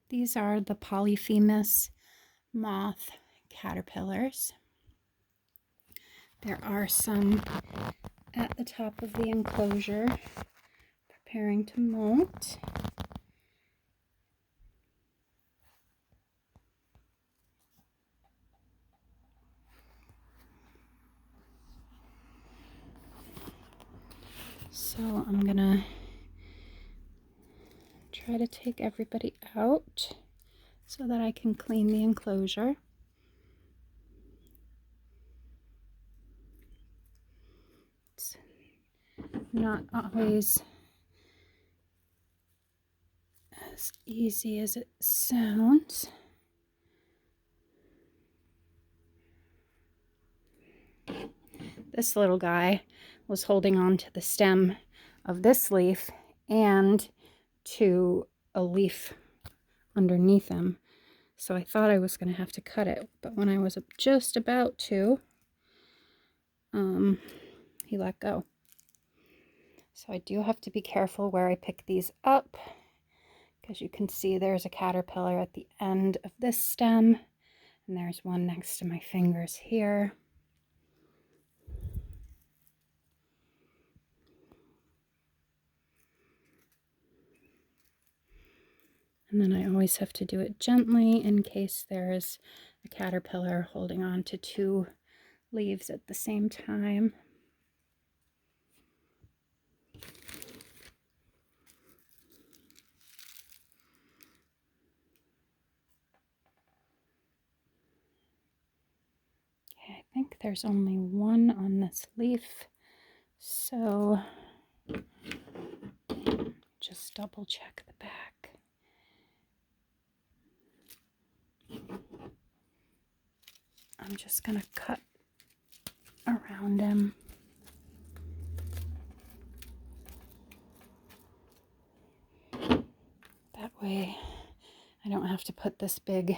These are the Polyphemus moth caterpillars. There are some at the top of the enclosure preparing to molt. So I'm gonna try to take everybody out so that I can clean the enclosure. It's not always as easy as it sounds. This little guy was holding on to the stem of this leaf and to a leaf underneath him. So I thought I was going to have to cut it, but when I was just about to, he let go. So I do have to be careful where I pick these up, because you can see there's a caterpillar at the end of this stem, and there's one next to my fingers here. And then I always have to do it gently in case there is a caterpillar holding on to two leaves at the same time. Okay, I think there's only one on this leaf, so just double check the back. I'm just gonna cut around him. That way I don't have to put this big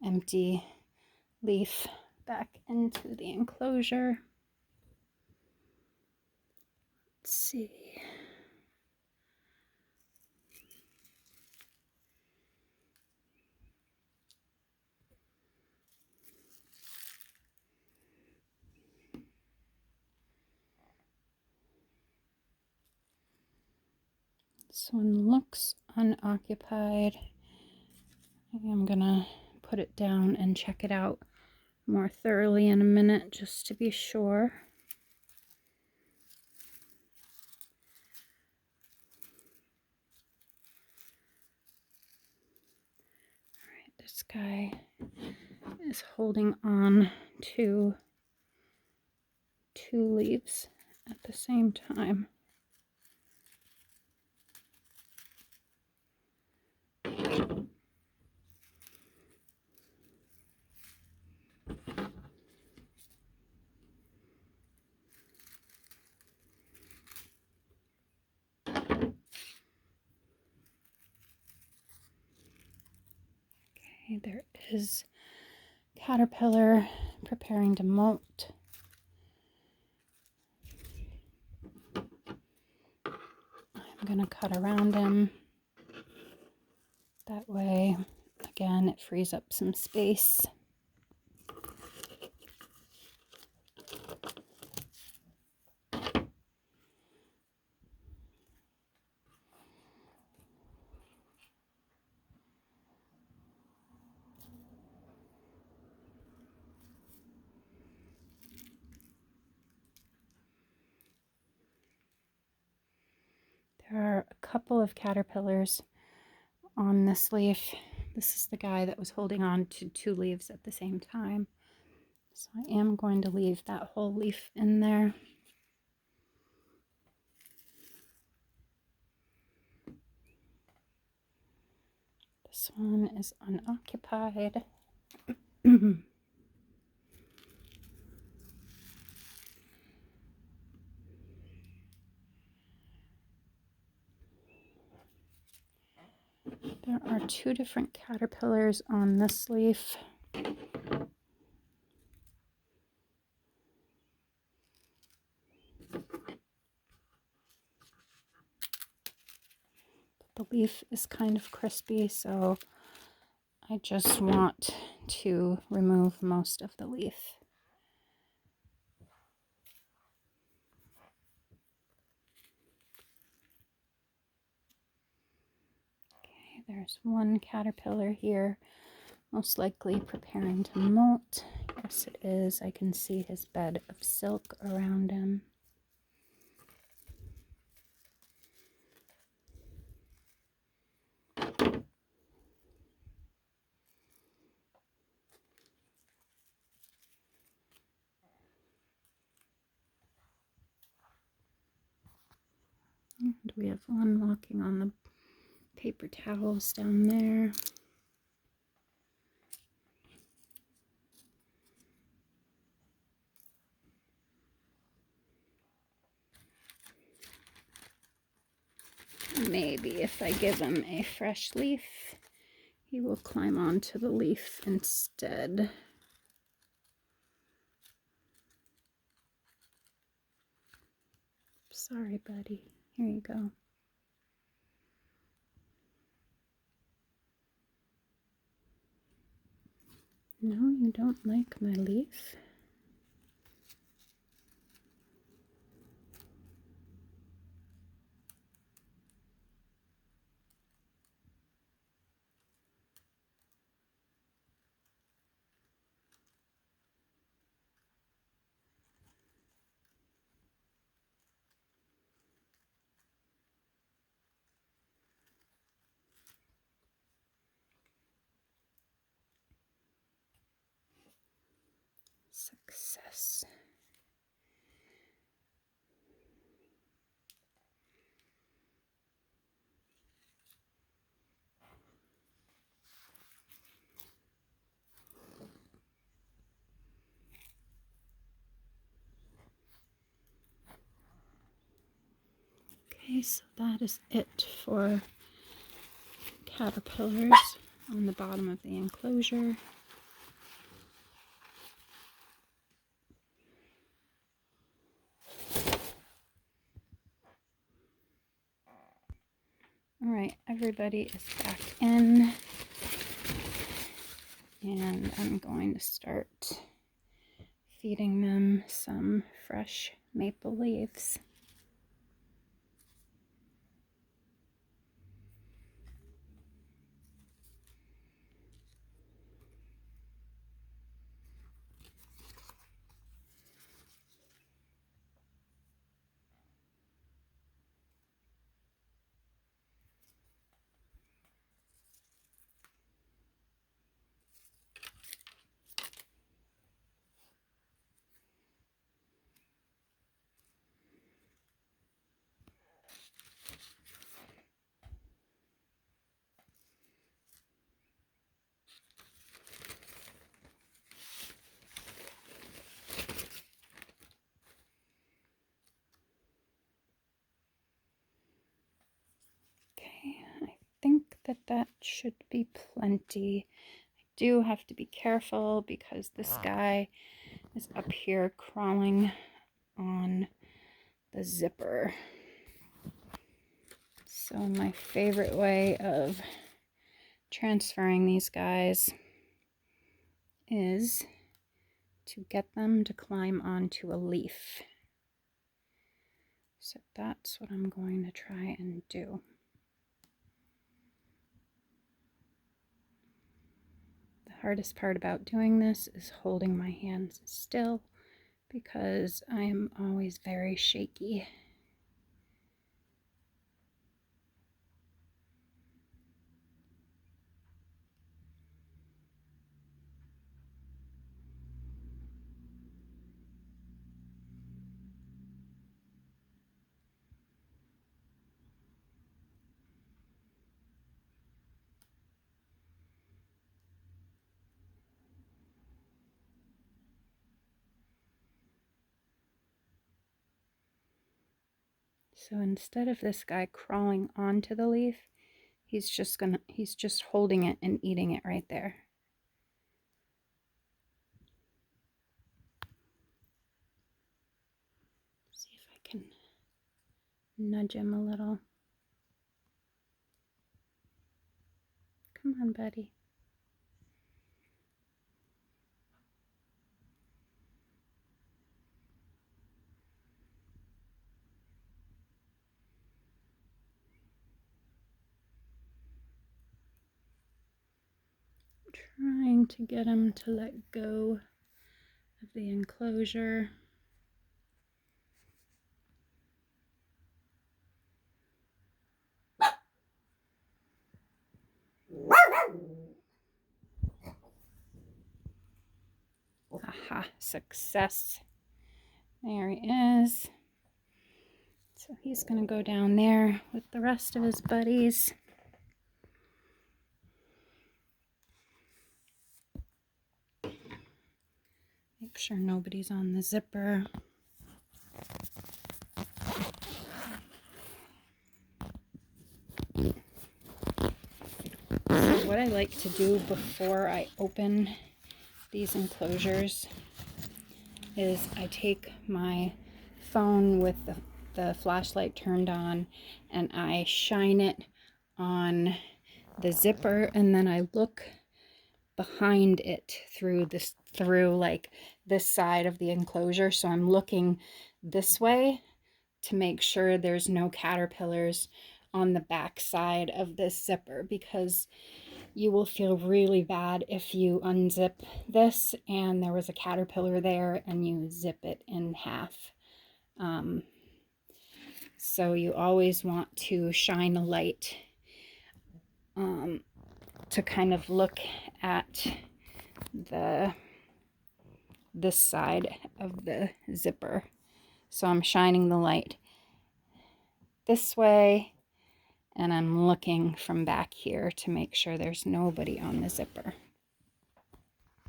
empty leaf back into the enclosure. Let's see. This one looks unoccupied. I'm gonna put it down and check it out more thoroughly in a minute just to be sure. All right, this guy is holding on to two leaves at the same time. Okay, there is caterpillar preparing to molt. I'm going to cut around him. That way, again, it frees up some space. There are a couple of caterpillars on this leaf. This is the guy that was holding on to two leaves at the same time. So I am going to leave that whole leaf in there. This one is unoccupied. There are two different caterpillars on this leaf. The leaf is kind of crispy, so I just want to remove most of the leaf. Okay, there's one caterpillar here, most likely preparing to molt. Yes, it is. I can see his bed of silk around him. And we have one walking on the paper towels down there. Maybe if I give him a fresh leaf, he will climb onto the leaf instead. Sorry, buddy. Here you go. No, you don't like my leaf? Success. Okay, so that is it for caterpillars on the bottom of the enclosure. All right, everybody is back in, and I'm going to start feeding them some fresh maple leaves. Okay, I think that should be plenty. I do have to be careful because this guy is up here crawling on the zipper. So my favorite way of transferring these guys is to get them to climb onto a leaf. So that's what I'm going to try and do. The hardest part about doing this is holding my hands still because I am always very shaky. So instead of this guy crawling onto the leaf, he's just holding it and eating it right there. See if I can nudge him a little. Come on, buddy. Trying to get him to let go of the enclosure. Aha, success. There he is. So he's going to go down there with the rest of his buddies. Make sure nobody's on the zipper. So what I like to do before I open these enclosures is I take my phone with the flashlight turned on and I shine it on the zipper, and then I look behind it through like this side of the enclosure. So I'm looking this way to make sure there's no caterpillars on the back side of this zipper, because you will feel really bad if you unzip this and there was a caterpillar there and you zip it in half. So you always want to shine a light to kind of look at this side of the zipper. So I'm shining the light this way, and I'm looking from back here to make sure there's nobody on the zipper.